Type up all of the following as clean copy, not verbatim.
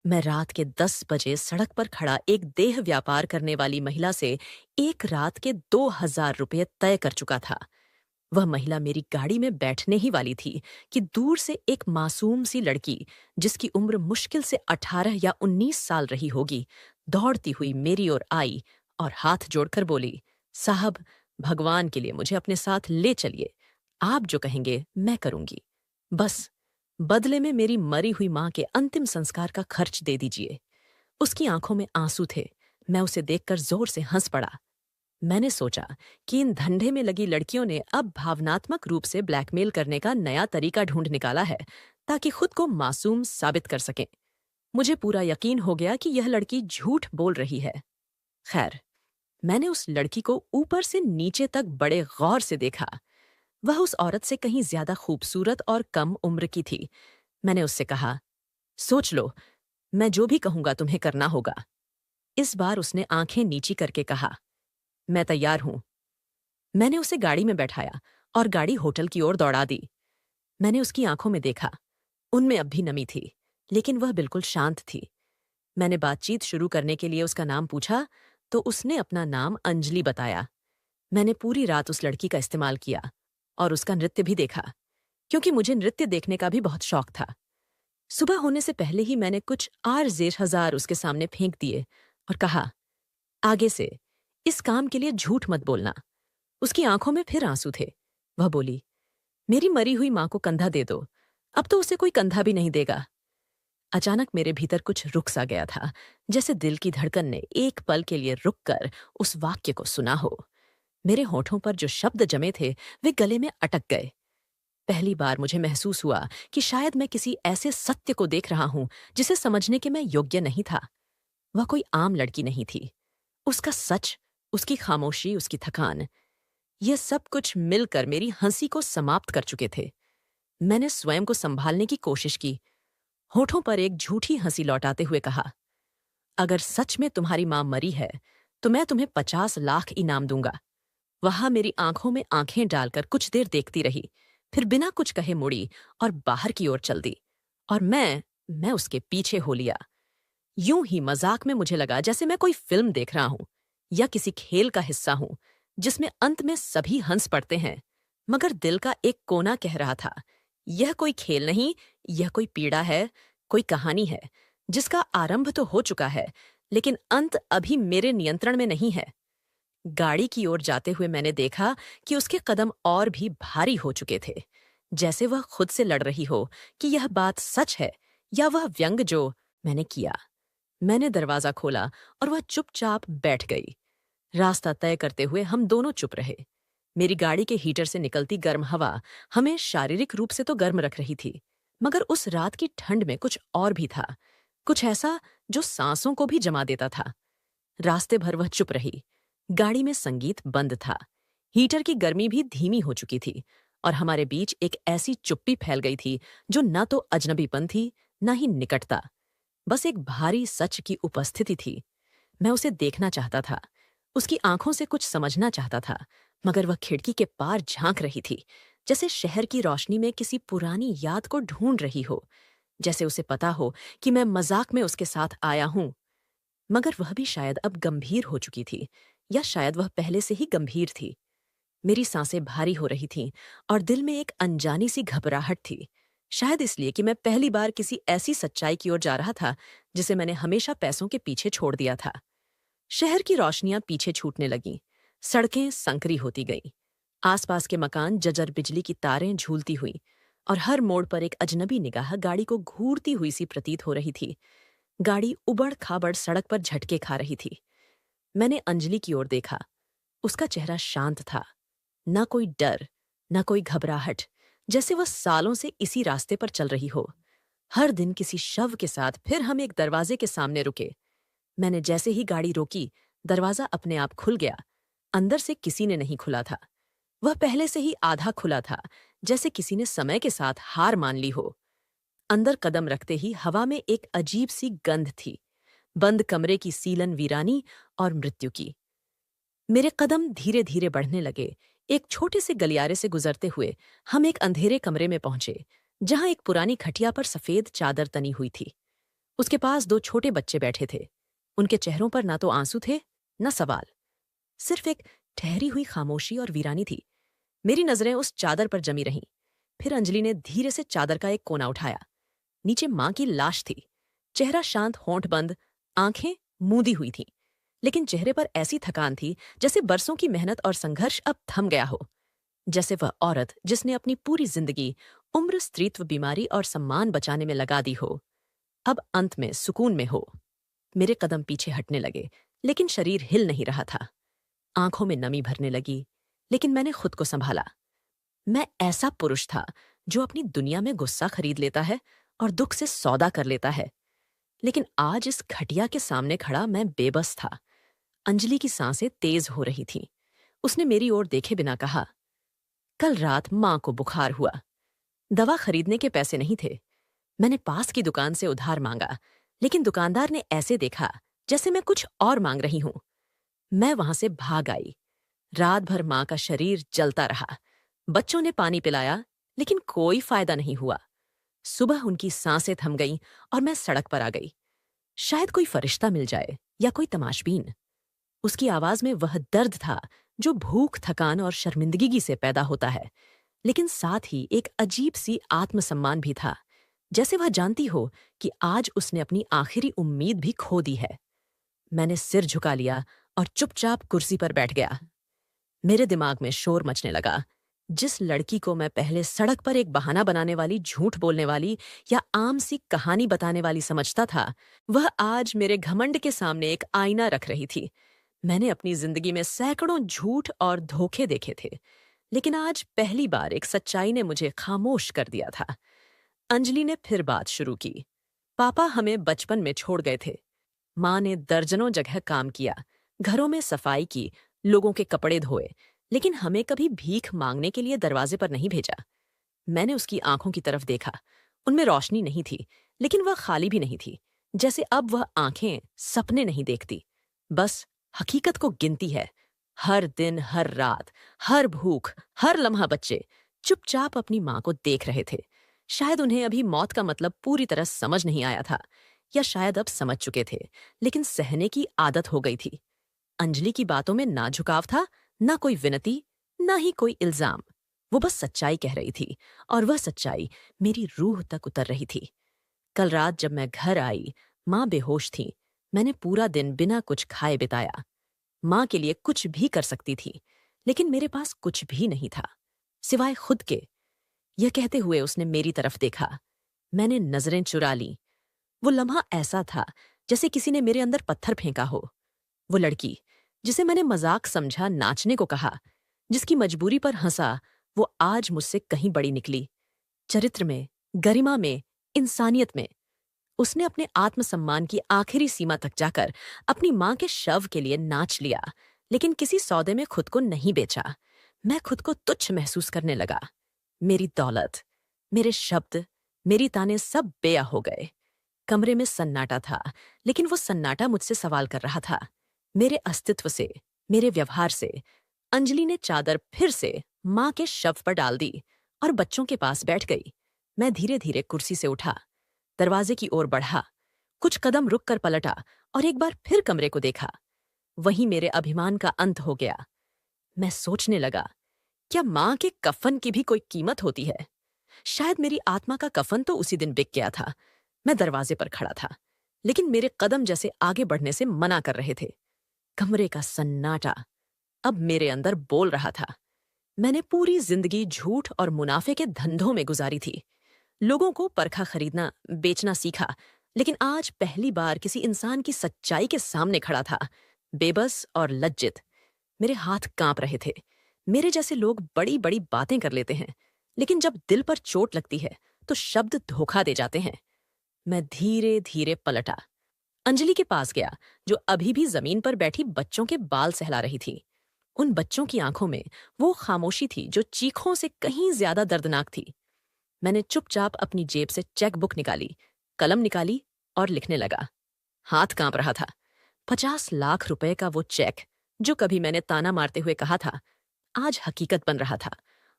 मैं रात के 10 बजे सड़क पर खड़ा एक देह व्यापार करने वाली महिला से एक रात के 2,000 रुपये तय कर चुका था। वह महिला मेरी गाड़ी में बैठने ही वाली थी कि दूर से एक मासूम सी लड़की, जिसकी उम्र मुश्किल से 18 या 19 साल रही होगी, दौड़ती हुई मेरी ओर आई और हाथ जोड़कर बोली, साहब, भगवान के लिए मुझे अपने साथ ले चलिए। आप जो कहेंगे मैं करूंगी। बस बदले में मेरी मरी हुई मां के अंतिम संस्कार का खर्च दे दीजिए। उसकी आंखों में आंसू थे। मैं उसे देखकर जोर से हंस पड़ा। मैंने सोचा कि इन धंधे में लगी लड़कियों ने अब भावनात्मक रूप से ब्लैकमेल करने का नया तरीका ढूंढ निकाला है, ताकि खुद को मासूम साबित कर सकें। मुझे पूरा यकीन हो गया कि यह लड़की झूठ बोल रही है। खैर, मैंने उस लड़की को ऊपर से नीचे तक बड़े गौर से देखा। वह उस औरत से कहीं ज्यादा खूबसूरत और कम उम्र की थी। मैंने उससे कहा, सोच लो, मैं जो भी कहूंगा तुम्हें करना होगा। इस बार उसने आंखें नीची करके कहा, मैं तैयार हूं। मैंने उसे गाड़ी में बैठाया और गाड़ी होटल की ओर दौड़ा दी। मैंने उसकी आंखों में देखा। उनमें अब भी नमी थी, लेकिन वह बिल्कुल शांत थी। मैंने बातचीत शुरू करने के लिए उसका नाम पूछा, तो उसने अपना नाम अंजलि बताया। मैंने पूरी रात उस लड़की का इस्तेमाल किया और उसका नृत्य भी देखा, क्योंकि मुझे नृत्य देखने का भी बहुत शौक था। सुबह होने से पहले ही मैंने कुछ आर-जेर हजार उसके सामने फेंक दिए और कहा, आगे से इस काम के लिए झूठ मत बोलना। उसकी आंखों में फिर आंसू थे। वह बोली, मेरी मरी हुई मां को कंधा दे दो, अब तो उसे कोई कंधा भी नहीं देगा। अचानक मेरे भीतर कुछ रुक सा गया था, जैसे दिल की धड़कन ने एक पल के लिए रुककर उस वाक्य को सुना हो। मेरे होठों पर जो शब्द जमे थे, वे गले में अटक गए। पहली बार मुझे महसूस हुआ कि शायद मैं किसी ऐसे सत्य को देख रहा हूं जिसे समझने के मैं योग्य नहीं था। वह कोई आम लड़की नहीं थी। उसका सच, उसकी खामोशी, उसकी थकान, ये सब कुछ मिलकर मेरी हंसी को समाप्त कर चुके थे। मैंने स्वयं को संभालने की कोशिश की। होठों पर एक झूठी हंसी लौटाते हुए कहा, अगर सच में तुम्हारी मां मरी है, तो मैं तुम्हें 50 लाख इनाम दूंगा। वहां मेरी आंखों में आंखें डालकर कुछ देर देखती रही, फिर बिना कुछ कहे मुड़ी और बाहर की ओर चल दी। और मैं उसके पीछे हो लिया। यूं ही मजाक में मुझे लगा जैसे मैं कोई फिल्म देख रहा हूं या किसी खेल का हिस्सा हूं, जिसमें अंत में सभी हंस पड़ते हैं, मगर दिल का एक कोना कह रहा था, यह कोई खेल नहीं, यह कोई पीड़ा है, कोई कहानी है जिसका आरंभ तो हो चुका है, लेकिन अंत अभी मेरे नियंत्रण में नहीं है। गाड़ी की ओर जाते हुए मैंने देखा कि उसके कदम और भी भारी हो चुके थे, जैसे वह खुद से लड़ रही हो कि यह बात सच है या वह व्यंग जो मैंने किया। मैंने दरवाजा खोला और वह चुपचाप बैठ गई। रास्ता तय करते हुए हम दोनों चुप रहे। मेरी गाड़ी के हीटर से निकलती गर्म हवा हमें शारीरिक रूप से तो गर्म रख रही थी, मगर उस रात की ठंड में कुछ और भी था, कुछ ऐसा जो सांसों को भी जमा देता था। रास्ते भर वह चुप रही। गाड़ी में संगीत बंद था। हीटर की गर्मी भी धीमी हो चुकी थी और हमारे बीच एक ऐसी चुप्पी फैल गई थी जो न तो अजनबीपन थी, न ही निकटता। बस एक भारी सच की उपस्थिति थी। मैं उसे देखना चाहता था, उसकी आंखों से कुछ समझना चाहता था, मगर वह खिड़की के पार झांक रही थी, जैसे शहर की रोशनी में किसी पुरानी याद को ढूंढ रही हो, जैसे उसे पता हो कि मैं मजाक में उसके साथ आया हूं। मगर वह भी शायद अब गंभीर हो चुकी थी, या शायद वह पहले से ही गंभीर थी। मेरी सांसें भारी हो रही थीं और दिल में एक अनजानी सी घबराहट थी, शायद इसलिए कि मैं पहली बार किसी ऐसी सच्चाई की ओर जा रहा था जिसे मैंने हमेशा पैसों के पीछे छोड़ दिया था। शहर की रोशनियां पीछे छूटने लगीं, सड़कें संकरी होती गईं, आसपास के मकान जर्जर बिजली की तारें झूलती हुई, और हर मोड़ पर एक अजनबी निगाह गाड़ी को घूरती हुई सी प्रतीत हो रही थी। गाड़ी उबड़ खाबड़ सड़क पर झटके खा रही थी। मैंने अंजलि की ओर देखा। उसका चेहरा शांत था, न कोई डर, न कोई घबराहट, जैसे वह सालों से इसी रास्ते पर चल रही हो। हर दिन किसी शव के साथ फिर हम एक दरवाजे के सामने रुके। मैंने जैसे ही गाड़ी रोकी, दरवाजा अपने आप खुल गया। अंदर से किसी ने नहीं खुला था। वह पहले से ही आधा खुला था, जैसे किसी ने समय के साथ हार मान ली हो। अंदर कदम रखते ही हवा में एक अजीब सी गंध थी, बंद कमरे की सीलन वीरानी और मृत्यु की। मेरे कदम धीरे धीरे बढ़ने लगे। एक छोटे से गलियारे से गुजरते हुए हम एक अंधेरे कमरे में पहुंचे, जहां एक पुरानी खटिया पर सफेद चादर तनी हुई थी। उसके पास दो छोटे बच्चे बैठे थे। उनके चेहरों पर ना तो आंसू थे, न सवाल, सिर्फ एक ठहरी हुई खामोशी और वीरानी थी। मेरी नजरें उस चादर पर जमी रहीं। फिर अंजलि ने धीरे से चादर का एक कोना उठाया। नीचे मां की लाश थी। चेहरा शांत, होंठ बंद, आंखें मूंदी हुई थीं। लेकिन चेहरे पर ऐसी थकान थी जैसे बरसों की मेहनत और संघर्ष अब थम गया हो। जैसे वह औरत जिसने अपनी पूरी जिंदगी उम्र, स्त्रीत्व, बीमारी और सम्मान बचाने में लगा दी हो, अब अंत में सुकून में हो। मेरे कदम पीछे हटने लगे, लेकिन शरीर हिल नहीं रहा था। आंखों में नमी भरने लगी, लेकिन मैंने खुद को संभाला। मैं ऐसा पुरुष था जो अपनी दुनिया में गुस्सा खरीद लेता है और दुख से सौदा कर लेता है, लेकिन आज इस घटिया के सामने खड़ा मैं बेबस था। अंजलि की सांसें तेज हो रही थीं। उसने मेरी ओर देखे बिना कहा, कल रात मां को बुखार हुआ। दवा खरीदने के पैसे नहीं थे। मैंने पास की दुकान से उधार मांगा, लेकिन दुकानदार ने ऐसे देखा जैसे मैं कुछ और मांग रही हूं। मैं वहां से भाग आई। रात भर मां का शरीर जलता रहा। बच्चों ने पानी पिलाया, लेकिन कोई फायदा नहीं हुआ। सुबह उनकी सांसें थम गईं और मैं सड़क पर आ गई। शायद कोई फरिश्ता मिल जाए या कोई तमाशबीन। उसकी आवाज में वह दर्द था जो भूख, थकान और शर्मिंदगी से पैदा होता है, लेकिन साथ ही एक अजीब सी आत्मसम्मान भी था, जैसे वह जानती हो कि आज उसने अपनी आखिरी उम्मीद भी खो दी है। मैंने सिर झुका लिया और चुपचाप कुर्सी पर बैठ गया। मेरे दिमाग में शोर मचने लगा। जिस लड़की को मैं पहले सड़क पर एक बहाना बनाने वाली, झूठ बोलने वाली या आम सी कहानी बताने वाली समझता था, वह आज मेरे घमंड के सामने एक आईना रख रही थी। मैंने अपनी जिंदगी में सैकड़ों झूठ और धोखे देखे थे, लेकिन आज पहली बार एक सच्चाई ने मुझे खामोश कर दिया था। अंजलि ने फिर बात शुरू की। पापा हमें बचपन में छोड़ गए थे। माँ ने दर्जनों जगह काम किया, घरों में सफाई की, लोगों के कपड़े धोए, लेकिन हमें कभी भीख मांगने के लिए दरवाजे पर नहीं भेजा। मैंने उसकी आंखों की तरफ देखा। उनमें रोशनी नहीं थी, लेकिन वह खाली भी नहीं थी, जैसे अब वह आंखें सपने नहीं देखती, बस हकीकत को गिनती है। हर दिन, हर रात, हर भूख, हर लम्हा बच्चे चुपचाप अपनी मां को देख रहे थे। शायद उन्हें अभी मौत का मतलब पूरी तरह समझ नहीं आया था, या शायद अब समझ चुके थे, लेकिन सहने की आदत हो गई थी। अंजलि की बातों में ना झुकाव था, ना कोई विनती, ना ही कोई इल्जाम। वो बस सच्चाई कह रही थी, और वह सच्चाई मेरी रूह तक उतर रही थी। कल रात जब मैं घर आई, माँ बेहोश थी। मैंने पूरा दिन बिना कुछ खाए बिताया। माँ के लिए कुछ भी कर सकती थी, लेकिन मेरे पास कुछ भी नहीं था, सिवाय खुद के। यह कहते हुए उसने मेरी तरफ देखा। मैंने नजरें चुरा लीं। वो लम्हा ऐसा था जैसे किसी ने मेरे अंदर पत्थर फेंका हो। वो लड़की जिसे मैंने मजाक समझा, नाचने को कहा, जिसकी मजबूरी पर हंसा, वो आज मुझसे कहीं बड़ी निकली। चरित्र में, गरिमा में, इंसानियत में। उसने अपने आत्मसम्मान की आखिरी सीमा तक जाकर अपनी मां के शव के लिए नाच लिया, लेकिन किसी सौदे में खुद को नहीं बेचा। मैं खुद को तुच्छ महसूस करने लगा। मेरी दौलत, मेरे शब्द, मेरी ताने सब बेया हो गए। कमरे में सन्नाटा था, लेकिन वो सन्नाटा मुझसे सवाल कर रहा था, मेरे अस्तित्व से, मेरे व्यवहार से। अंजलि ने चादर फिर से मां के शव पर डाल दी और बच्चों के पास बैठ गई। मैं धीरे धीरे कुर्सी से उठा, दरवाजे की ओर बढ़ा, कुछ कदम रुक कर पलटा और एक बार फिर कमरे को देखा। वहीं मेरे अभिमान का अंत हो गया। मैं सोचने लगा, क्या मां के कफन की भी कोई कीमत होती है? शायद मेरी आत्मा का कफन तो उसी दिन बिक गया था। मैं दरवाजे पर खड़ा था, लेकिन मेरे कदम जैसे आगे बढ़ने से मना कर रहे थे। कमरे का सन्नाटा अब मेरे अंदर बोल रहा था। मैंने पूरी जिंदगी झूठ और मुनाफे के धंधों में गुजारी थी। लोगों को परखा, खरीदना, बेचना सीखा, लेकिन आज पहली बार किसी इंसान की सच्चाई के सामने खड़ा था, बेबस और लज्जित। मेरे हाथ कांप रहे थे। मेरे जैसे लोग बड़ी बड़ी बातें कर लेते हैं, लेकिन जब दिल पर चोट लगती है तो शब्द धोखा दे जाते हैं। मैं धीरे धीरे पलटा, अंजलि के पास गया, जो अभी भी जमीन पर बैठी बच्चों के बाल सहला रही थी। उन बच्चों की आंखों में वो खामोशी थी जो चीखों से कहीं ज्यादा दर्दनाक थी। मैंने चुपचाप अपनी जेब से चेक बुक निकाली, कलम निकाली और लिखने लगा। हाथ कांप रहा था। 50 लाख रुपए का वो चेक, जो कभी मैंने ताना मारते हुए कहा था, आज हकीकत बन रहा था,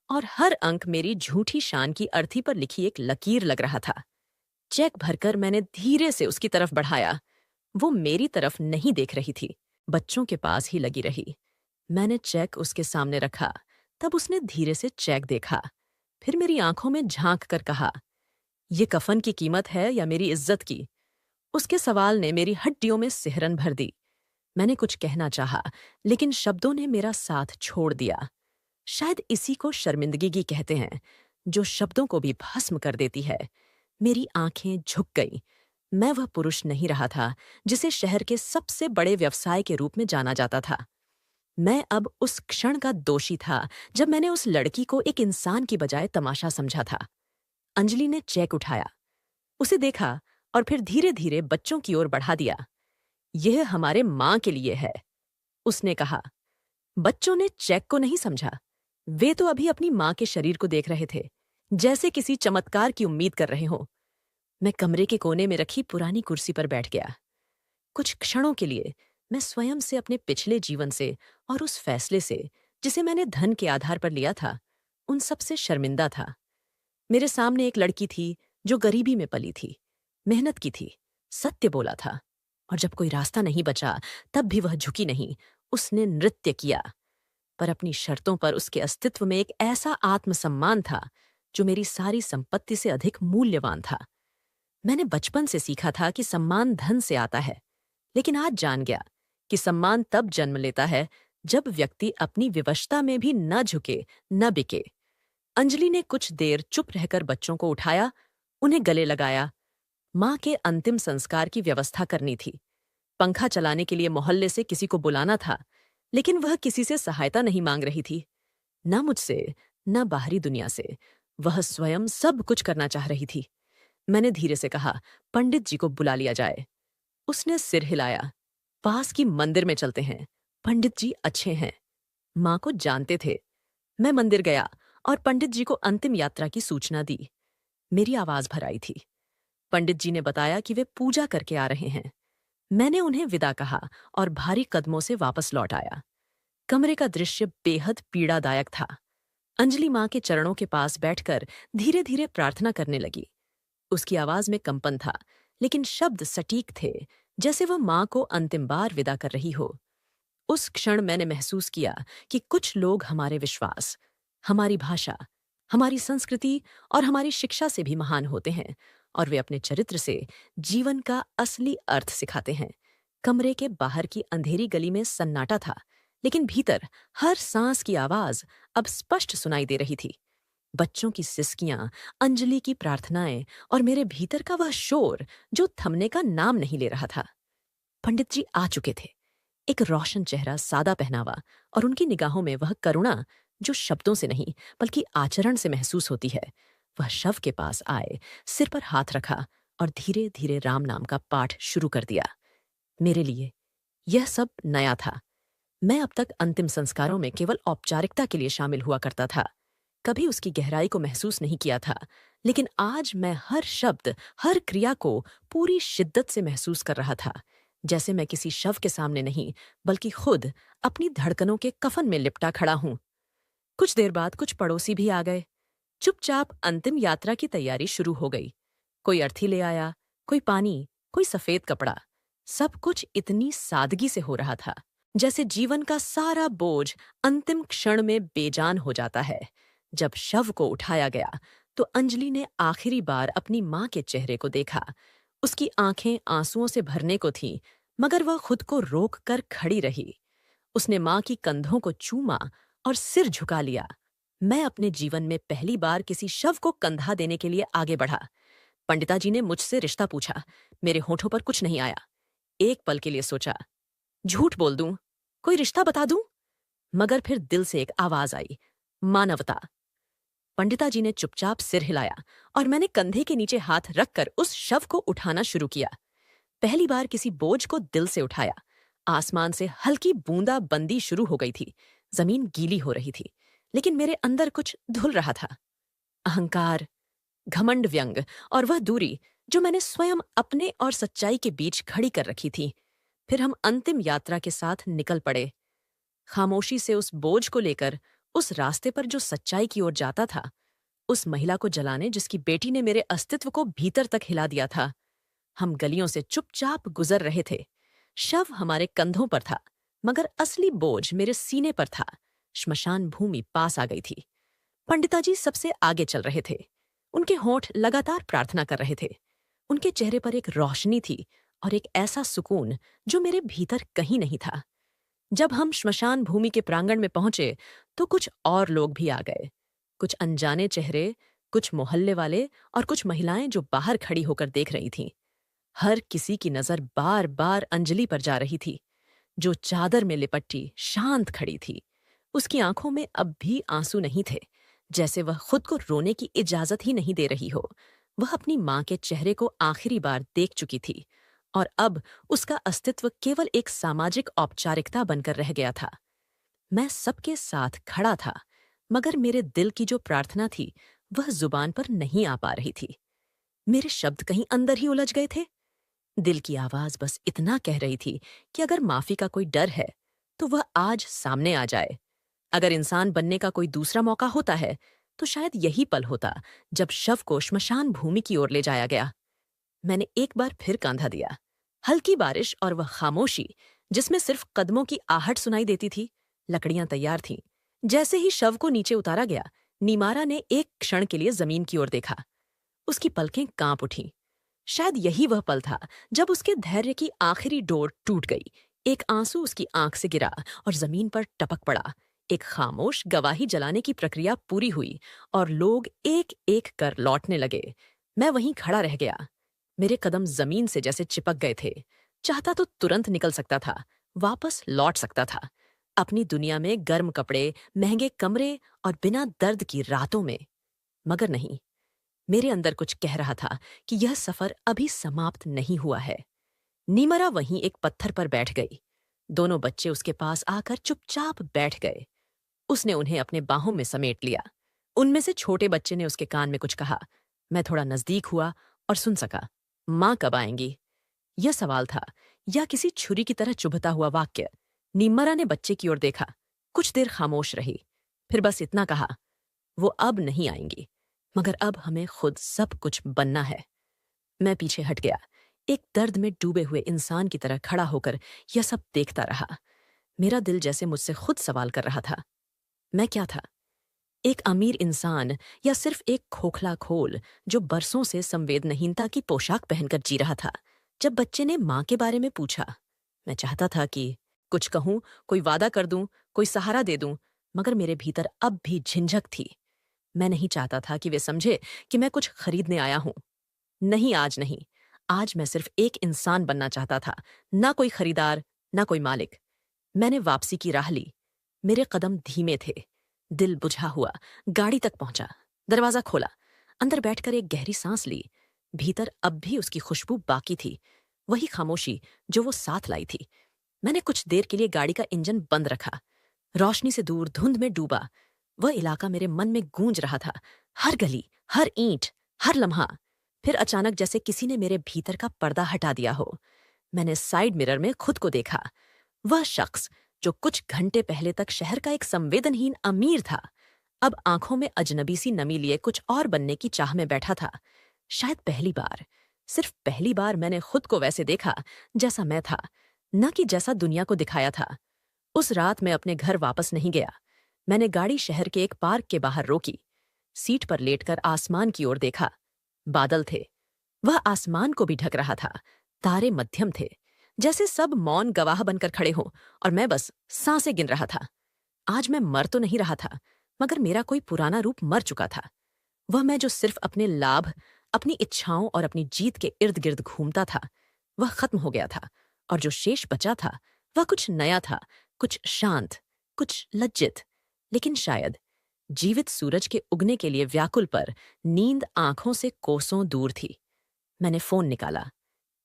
और हर अंक मेरी झूठी शान की अर्थी पर लिखी एक लकीर लग रहा था। चेक भरकर मैंने धीरे से उसकी तरफ बढ़ाया। वो मेरी तरफ नहीं देख रही थी, बच्चों के पास ही लगी रही। मैंने चेक उसके सामने रखा, तब उसने धीरे से चेक देखा, फिर मेरी आंखों में झांक कर कहा, ये कफन की कीमत है या मेरी इज्जत की? उसके सवाल ने मेरी हड्डियों में सिहरन भर दी। मैंने कुछ कहना चाहा, लेकिन शब्दों ने मेरा साथ छोड़ दिया। शायद इसी को शर्मिंदगी कहते हैं, जो शब्दों को भी भस्म कर देती है। मेरी आंखें झुक गईं। मैं वह पुरुष नहीं रहा था जिसे शहर के सबसे बड़े व्यवसाय के रूप में जाना जाता था। मैं अब उस क्षण का दोषी था जब मैंने उस लड़की को एक इंसान की बजाय तमाशा समझा था। अंजलि ने चेक उठाया, उसे देखा और फिर धीरे धीरे बच्चों की ओर बढ़ा दिया। यह हमारे मां के लिए है, उसने कहा। बच्चों ने चेक को नहीं समझा। वे तो अभी अपनी मां के शरीर को देख रहे थे, जैसे किसी चमत्कार की उम्मीद कर रहे हो। मैं कमरे के कोने में रखी पुरानी कुर्सी पर बैठ गया। कुछ क्षणों के लिए मैं स्वयं से, अपने पिछले जीवन से और उस फैसले से जिसे मैंने धन के आधार पर लिया था, उन सब से शर्मिंदा था। मेरे सामने एक लड़की थी जो गरीबी में पली थी, मेहनत की थी, सत्य बोला था, और जब कोई रास्ता नहीं बचा तब भी वह झुकी नहीं, उसने नृत्य किया। पर अपनी शर्तों पर उसके अस्तित्व में एक ऐसा आत्मसम्मान था जो मेरी सारी संपत्ति से अधिक मूल्यवान था। मैंने बचपन से सीखा था कि सम्मान धन से आता है, लेकिन आज जान गया कि सम्मान तब जन्म लेता है जब व्यक्ति अपनी विवशता में भी न झुके, न बिके। अंजलि ने कुछ देर चुप रहकर बच्चों को उठाया, उन्हें गले लगाया। मां के अंतिम संस्कार की व्यवस्था करनी थी। पंखा चलाने के लिए मोहल्ले से किसी को बुलाना था, लेकिन वह किसी से सहायता नहीं मांग रही थी, न मुझसे, न बाहरी दुनिया से। वह स्वयं सब कुछ करना चाह रही थी। मैंने धीरे से कहा, पंडित जी को बुला लिया जाए। उसने सिर हिलाया। पास की मंदिर में चलते हैं, पंडित जी अच्छे हैं। मां को जानते थे। मैं मंदिर गया और पंडित जी को अंतिम यात्रा की सूचना दी। मेरी आवाज भर आई थी। पंडित जी ने बताया कि वे पूजा करके आ रहे हैं। मैंने उन्हें विदा कहा और भारी कदमों से वापस लौट आया। कमरे का दृश्य बेहद पीड़ादायक था। अंजलि मां के चरणों के पास बैठकर धीरे धीरे प्रार्थना करने लगी। उसकी आवाज में कंपन था, लेकिन शब्द सटीक थे, जैसे वह मां को अंतिम बार विदा कर रही हो। उस क्षण मैंने महसूस किया कि कुछ लोग हमारे विश्वास, हमारी भाषा, हमारी संस्कृति और हमारी शिक्षा से भी महान होते हैं, और वे अपने चरित्र से जीवन का असली अर्थ सिखाते हैं। कमरे के बाहर की अंधेरी गली में सन्नाटा था, लेकिन भीतर हर सांस की आवाज अब स्पष्ट सुनाई दे रही थी। बच्चों की सिसकियां, अंजलि की प्रार्थनाएं और मेरे भीतर का वह शोर जो थमने का नाम नहीं ले रहा था। पंडित जी आ चुके थे। एक रोशन चेहरा, सादा पहनावा और उनकी निगाहों में वह करुणा जो शब्दों से नहीं बल्कि आचरण से महसूस होती है। वह शव के पास आए, सिर पर हाथ रखा और धीरे धीरे राम नाम का पाठ शुरू कर दिया। मेरे लिए यह सब नया था। मैं अब तक अंतिम संस्कारों में केवल औपचारिकता के लिए शामिल हुआ करता था, कभी उसकी गहराई को महसूस नहीं किया था। लेकिन आज मैं हर शब्द, हर क्रिया को पूरी शिद्दत से महसूस कर रहा था, जैसे मैं किसी शव के सामने नहीं बल्कि खुद अपनी धड़कनों के कफन में लिपटा खड़ा हूं। कुछ देर बाद कुछ पड़ोसी भी आ गए। चुपचाप अंतिम यात्रा की तैयारी शुरू हो गई। कोई अर्थी ले आया, कोई पानी, कोई सफेद कपड़ा। सब कुछ इतनी सादगी से हो रहा था, जैसे जीवन का सारा बोझ अंतिम क्षण में बेजान हो जाता है। जब शव को उठाया गया तो अंजलि ने आखिरी बार अपनी मां के चेहरे को देखा। उसकी आंखें आंसुओं से भरने को थीं, मगर वह खुद को रोक कर खड़ी रही। उसने मां की कंधों को चूमा और सिर झुका लिया। मैं अपने जीवन में पहली बार किसी शव को कंधा देने के लिए आगे बढ़ा। पंडिताजी ने मुझसे रिश्ता पूछा। मेरे होठों पर कुछ नहीं आया। एक पल के लिए सोचा, झूठ बोल दूं, कोई रिश्ता बता दूं? मगर फिर दिल से एक आवाज आई, मानवता। पंडिताजी ने चुपचाप सिर हिलाया और मैंने कंधे के नीचे हाथ रखकर उस शव को उठाना शुरू किया। पहली बार किसी बोझ को दिल से उठाया। आसमान से हल्की बूंदा बंदी शुरू हो गई थी। जमीन गीली हो रही थी, लेकिन मेरे अंदर कुछ धुल रहा था। अहंकार, घमंड, व्यंग और वह दूरी जो मैंने स्वयं अपने और सच्चाई के बीच खड़ी कर रखी थी। फिर हम अंतिम यात्रा के साथ निकल पड़े, खामोशी से उस बोझ को लेकर, उस रास्ते पर जो सच्चाई की ओर जाता था। उस महिला को जलाने जिसकी बेटी ने मेरे अस्तित्व को भीतर तक हिला दिया था। हम गलियों से चुपचाप गुजर रहे थे। शव हमारे कंधों पर था, मगर असली बोझ मेरे सीने पर था। श्मशान भूमि पास आ गई थी। पंडिताजी सबसे आगे चल रहे थे। उनके होंठ लगातार प्रार्थना कर रहे थे। उनके चेहरे पर एक रोशनी थी और एक ऐसा सुकून जो मेरे भीतर कहीं नहीं था। जब हम श्मशान भूमि के प्रांगण में पहुंचे तो कुछ और लोग भी आ गए। कुछ अनजाने चेहरे, कुछ मोहल्ले वाले और कुछ महिलाएं जो बाहर खड़ी होकर देख रही थीं। हर किसी की नजर बार बार अंजलि पर जा रही थी, जो चादर में लिपटी शांत खड़ी थी। उसकी आंखों में अब भी आंसू नहीं थे, जैसे वह खुद को रोने की इजाजत ही नहीं दे रही हो। वह अपनी मां के चेहरे को आखिरी बार देख चुकी थी और अब उसका अस्तित्व केवल एक सामाजिक औपचारिकता बनकर रह गया था। मैं सबके साथ खड़ा था, मगर मेरे दिल की जो प्रार्थना थी वह जुबान पर नहीं आ पा रही थी। मेरे शब्द कहीं अंदर ही उलझ गए थे। दिल की आवाज बस इतना कह रही थी कि अगर माफी का कोई डर है तो वह आज सामने आ जाए। अगर इंसान बनने का कोई दूसरा मौका होता है तो शायद यही पल होता जब शव को श्मशान भूमि की ओर ले जाया गया। मैंने एक बार फिर कांधा दिया। हल्की बारिश और वह खामोशी जिसमें सिर्फ कदमों की आहट सुनाई देती थी। लकड़ियां तैयार थीं। जैसे ही शव को नीचे उतारा गया, नीमारा ने एक क्षण के लिए जमीन की ओर देखा। उसकी पलकें कांप उठीं। शायद यही वह पल था जब उसके धैर्य की आखिरी डोर टूट गई। एक आंसू उसकी आंख से गिरा और जमीन पर टपक पड़ा। एक खामोश गवाही जलाने की प्रक्रिया पूरी हुई और लोग एक एक कर लौटने लगे। मैं वहीं खड़ा रह गया। मेरे कदम जमीन से जैसे चिपक गए थे। चाहता तो तुरंत निकल सकता था, वापस लौट सकता था अपनी दुनिया में, गर्म कपड़े, महंगे कमरे और बिना दर्द की रातों में। मगर नहीं, मेरे अंदर कुछ कह रहा था कि यह सफर अभी समाप्त नहीं हुआ है। नीमरा वहीं एक पत्थर पर बैठ गई। दोनों बच्चे उसके पास आकर चुपचाप बैठ गए। उसने उन्हें अपने बाहों में समेट लिया। उनमें से छोटे बच्चे ने उसके कान में कुछ कहा। मैं थोड़ा नजदीक हुआ और सुन सका। मां कब आएंगी? यह सवाल था, या किसी छुरी की तरह चुभता हुआ वाक्य। नीमरा ने बच्चे की ओर देखा, कुछ देर खामोश रही, फिर बस इतना कहा, वो अब नहीं आएंगी, मगर अब हमें खुद सब कुछ बनना है। मैं पीछे हट गया, एक दर्द में डूबे हुए इंसान की तरह खड़ा होकर यह सब देखता रहा। मेरा दिल जैसे मुझसे खुद सवाल कर रहा था, मैं क्या था? एक अमीर इंसान या सिर्फ एक खोखला खोल जो बरसों से संवेदनहीनता की पोशाक पहनकर जी रहा था? जब बच्चे ने मां के बारे में पूछा, मैं चाहता था कि कुछ कहूं, कोई वादा कर दूं, कोई सहारा दे दूं, मगर मेरे भीतर अब भी झिंझक थी। मैं नहीं चाहता था कि वे समझे कि मैं कुछ खरीदने आया हूं। नहीं, आज नहीं। आज मैं सिर्फ एक इंसान बनना चाहता था, ना कोई खरीदार, ना कोई मालिक। मैंने वापसी की राह ली। मेरे कदम धीमे थे। दिल बुझा हुआ गाड़ी तक पहुंचा। दरवाजा खोला। अंदर बैठकर एक गहरी सांस ली। भीतर अब भी उसकी खुशबू बाकी थी, वही खामोशी जो वो साथ लाई थी। मैंने कुछ देर के लिए गाड़ी का इंजन बंद रखा। रोशनी से दूर धुंध में डूबा वह इलाका मेरे मन में गूंज रहा था। हर गली, हर ईंट, हर लम्हा। फिर अचानक जैसे किसी ने मेरे भीतर का पर्दा हटा दिया हो। मैंने साइड मिरर में खुद को देखा। वह शख्स जो कुछ घंटे पहले तक शहर का एक संवेदनहीन अमीर था, अब आंखों में अजनबी सी नमी लिए कुछ और बनने की चाह में बैठा था। शायद पहली बार, सिर्फ पहली बार मैंने खुद को वैसे देखा जैसा मैं था, न कि जैसा दुनिया को दिखाया था। उस रात मैं अपने घर वापस नहीं गया। मैंने गाड़ी शहर के एक पार्क के बाहर रोकी। सीट पर लेटकर आसमान की ओर देखा। बादल थे, वह आसमान को भी ढक रहा था। तारे मध्यम थे, जैसे सब मौन गवाह बनकर खड़े हों और मैं बस सांसें गिन रहा था। आज मैं मर तो नहीं रहा था, मगर मेरा कोई पुराना रूप मर चुका था। वह मैं जो सिर्फ अपने लाभ, अपनी इच्छाओं और अपनी जीत के इर्द गिर्द घूमता था, वह खत्म हो गया था। और जो शेष बचा था वह कुछ नया था, कुछ शांत, कुछ लज्जित, लेकिन शायद जीवित सूरज के उगने के लिए व्याकुल, पर नींद आंखों से कोसों दूर थी। मैंने फोन निकाला।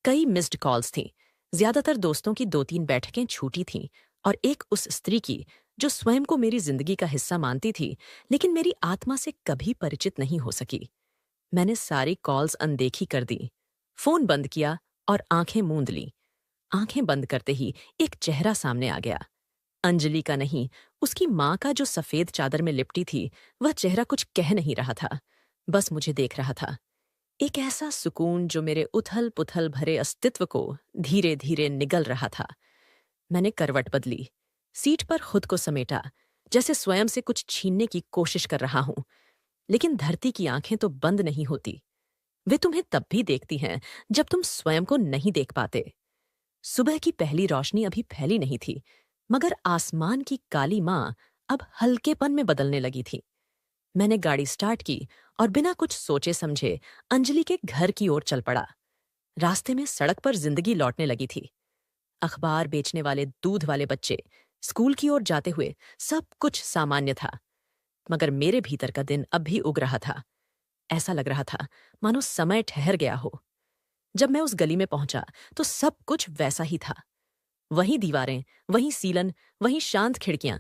कई मिस्ड कॉल्स थीं। ज्यादातर दोस्तों की 2-3 बैठकें छूटी थीं और एक उस स्त्री की जो स्वयं को मेरी जिंदगी का हिस्सा मानती थी, लेकिन मेरी आत्मा से कभी परिचित नहीं हो सकी। मैंने सारी कॉल्स अनदेखी कर दी, फोन बंद किया और आंखें मूंद लीं। आंखें बंद करते ही एक चेहरा सामने आ गया। अंजलि का नहीं, उसकी मां का, जो सफेद चादर में लिपटी थी। वह चेहरा कुछ कह नहीं रहा था, बस मुझे देख रहा था। एक ऐसा सुकून जो मेरे उथल-पुथल भरे अस्तित्व को धीरे-धीरे निगल रहा था। मैंने करवट बदली, सीट पर खुद को समेटा, जैसे स्वयं से कुछ छीनने की कोशिश कर रहा हूं। लेकिन धरती की आंखें तो बंद नहीं होती। वे तुम्हें तब भी देखती हैं जब तुम स्वयं को नहीं देख पाते। सुबह की पहली रोशनी अभी फैली नहीं थी, मगर आसमान की काली मां अब हल्केपन में बदलने लगी थी। मैंने गाड़ी स्टार्ट की और बिना कुछ सोचे समझे अंजलि के घर की ओर चल पड़ा। रास्ते में सड़क पर जिंदगी लौटने लगी थी। अखबार बेचने वाले, दूध वाले बच्चे, स्कूल की ओर जाते हुए सब कुछ सामान्य था। मगर मेरे भीतर का दिन अब भी उग रहा था। ऐसा लग रहा था मानो समय ठहर गया हो। जब मैं उस गली में पहुंचा तो सब कुछ वैसा ही था। वही दीवारें, वही सीलन, वही शांत खिड़कियां।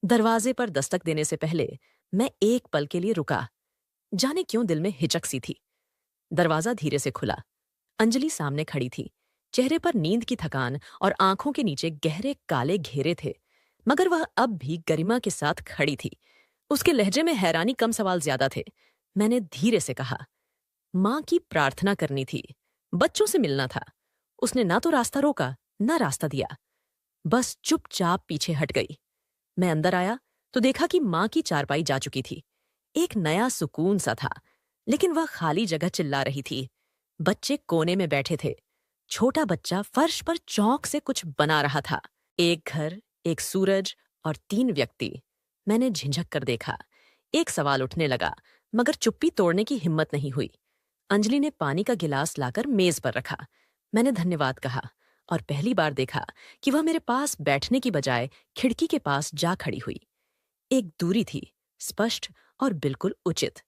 दरवाजे पर दस्तक देने से पहले मैं एक पल के लिए रुका। जाने क्यों दिल में हिचक सी थी। दरवाजा धीरे से खुला। अंजलि सामने खड़ी थी। चेहरे पर नींद की थकान और आंखों के नीचे गहरे काले घेरे थे, मगर वह अब भी गरिमा के साथ खड़ी थी। उसके लहजे में हैरानी कम, सवाल ज्यादा थे। मैंने धीरे से कहा, मां की प्रार्थना करनी थी, बच्चों से मिलना था। उसने ना तो रास्ता रोका, ना रास्ता दिया, बस चुपचाप पीछे हट गई। मैं अंदर आया तो देखा कि मां की चारपाई जा चुकी थी। एक नया सुकून सा था, लेकिन वह खाली जगह चिल्ला रही थी। बच्चे कोने में बैठे थे। छोटा बच्चा फर्श पर चौक से कुछ बना रहा था। एक घर, एक सूरज और 3 व्यक्ति। मैंने झिझक कर देखा। एक सवाल उठने लगा, मगर चुप्पी तोड़ने की हिम्मत नहीं हुई। अंजलि ने पानी का गिलास लाकर मेज पर रखा। मैंने धन्यवाद कहा और पहली बार देखा कि वह मेरे पास बैठने की बजाय खिड़की के पास जा खड़ी हुई। एक दूरी थी, स्पष्ट और बिल्कुल उचित।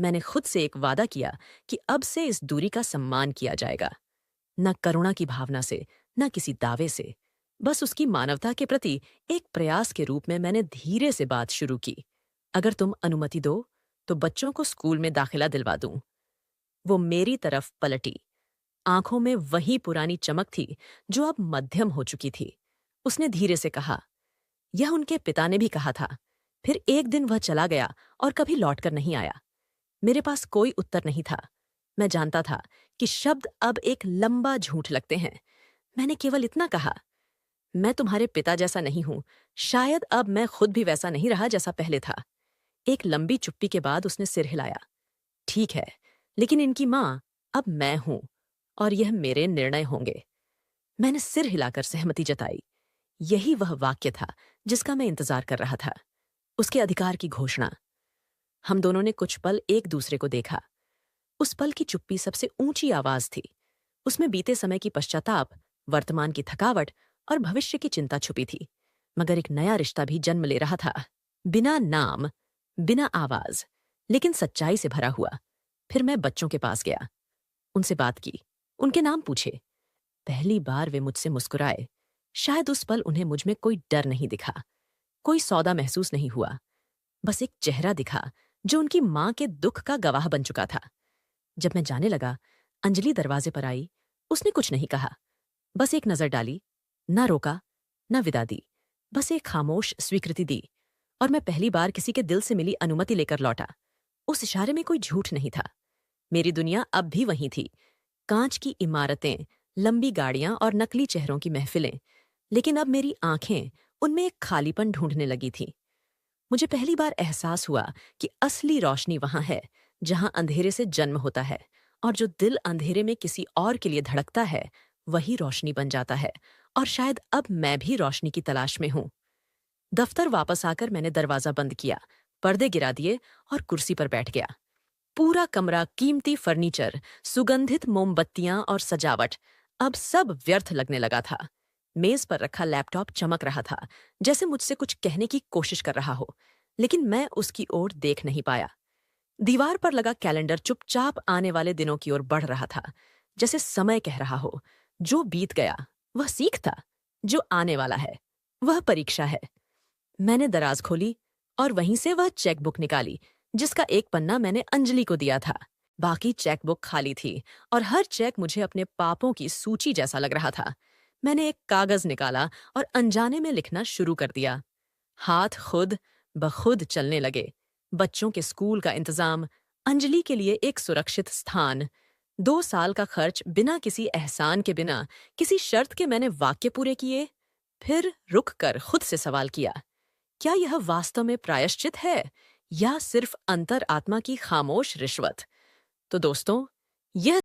मैंने खुद से एक वादा किया कि अब से इस दूरी का सम्मान किया जाएगा। न करुणा की भावना से, न किसी दावे से, बस उसकी मानवता के प्रति एक प्रयास के रूप में मैंने धीरे से बात शुरू की। अगर तुम अनुमति दो तो बच्चों को स्कूल में दाखिला दिलवा दूं। वो मेरी तरफ पलटी। आंखों में वही पुरानी चमक थी जो अब मध्यम हो चुकी थी। उसने धीरे से कहा, यह उनके पिता ने भी कहा था। फिर एक दिन वह चला गया और कभी लौटकर नहीं आया। मेरे पास कोई उत्तर नहीं था। मैं जानता था कि शब्द अब एक लंबा झूठ लगते हैं। मैंने केवल इतना कहा, मैं तुम्हारे पिता जैसा नहीं हूं। शायद अब मैं खुद भी वैसा नहीं रहा जैसा पहले था। एक लंबी चुप्पी के बाद उसने सिर हिलाया। ठीक है, लेकिन इनकी मां अब मैं हूं और यह मेरे निर्णय होंगे। मैंने सिर हिलाकर सहमति जताई। यही वह वाक्य था जिसका मैं इंतजार कर रहा था। उसके अधिकार की घोषणा। हम दोनों ने कुछ पल एक दूसरे को देखा। उस पल की चुप्पी सबसे ऊंची आवाज थी। उसमें बीते समय की पश्चाताप, वर्तमान की थकावट और भविष्य की चिंता छुपी थी। मगर एक नया रिश्ता भी जन्म ले रहा था, बिना नाम, बिना आवाज, लेकिन सच्चाई से भरा हुआ। फिर मैं बच्चों के पास गया, उनसे बात की, उनके नाम पूछे। पहली बार वे मुझसे मुस्कुराए। शायद उस पल उन्हें मुझ में कोई डर नहीं दिखा, कोई सौदा महसूस नहीं हुआ। बस एक चेहरा दिखा जो उनकी मां के दुख का गवाह बन चुका था। जब मैं जाने लगा, अंजलि दरवाजे पर आई। उसने कुछ नहीं कहा, बस एक नजर डाली, ना रोका, ना विदा दी, बस एक खामोश स्वीकृति दी। और मैं पहली बार किसी के दिल से मिली अनुमति लेकर लौटा। उस इशारे में कोई झूठ नहीं था। मेरी दुनिया अब भी वहीं थी, कांच की इमारतें, लंबी गाड़ियां और नकली चेहरों की महफिलें। लेकिन अब मेरी आंखें उनमें एक खालीपन ढूंढने लगी थी। मुझे पहली बार एहसास हुआ कि असली रोशनी वहां है जहां अंधेरे से जन्म होता है, और जो दिल अंधेरे में किसी और के लिए धड़कता है वही रोशनी बन जाता है। और शायद अब मैं भी रोशनी की तलाश में हूं। दफ्तर वापस आकर मैंने दरवाजा बंद किया, पर्दे गिरा दिए और कुर्सी पर बैठ गया। पूरा कमरा, कीमती फर्नीचर, सुगंधित मोमबत्तियां और सजावट, अब सब व्यर्थ लगने लगा था। मेज पर रखा लैपटॉप चमक रहा था, जैसे मुझसे कुछ कहने की कोशिश कर रहा हो, लेकिन मैं उसकी ओर देख नहीं पाया। दीवार पर लगा कैलेंडर चुपचाप आने वाले दिनों की ओर बढ़ रहा था, जैसे समय कह रहा हो, जो बीत गया वह सीख था, जो आने वाला है वह परीक्षा है। मैंने दराज खोली और वहीं से वह चेकबुक निकाली जिसका एक पन्ना मैंने अंजलि को दिया था। बाकी चेकबुक खाली थी और हर चेक मुझे अपने पापों की सूची जैसा लग रहा था। मैंने एक कागज निकाला और अनजाने में लिखना शुरू कर दिया। हाथ खुद ब खुद चलने लगे। बच्चों के स्कूल का इंतजाम, अंजलि के लिए एक सुरक्षित स्थान, 2 साल का खर्च बिना किसी एहसान के, बिना किसी शर्त के मैंने वाक्य पूरे किए। फिर रुक कर खुद से सवाल किया, क्या यह वास्तव में प्रायश्चित है या सिर्फ अंतर आत्मा की खामोश रिश्वत? तो दोस्तों, यह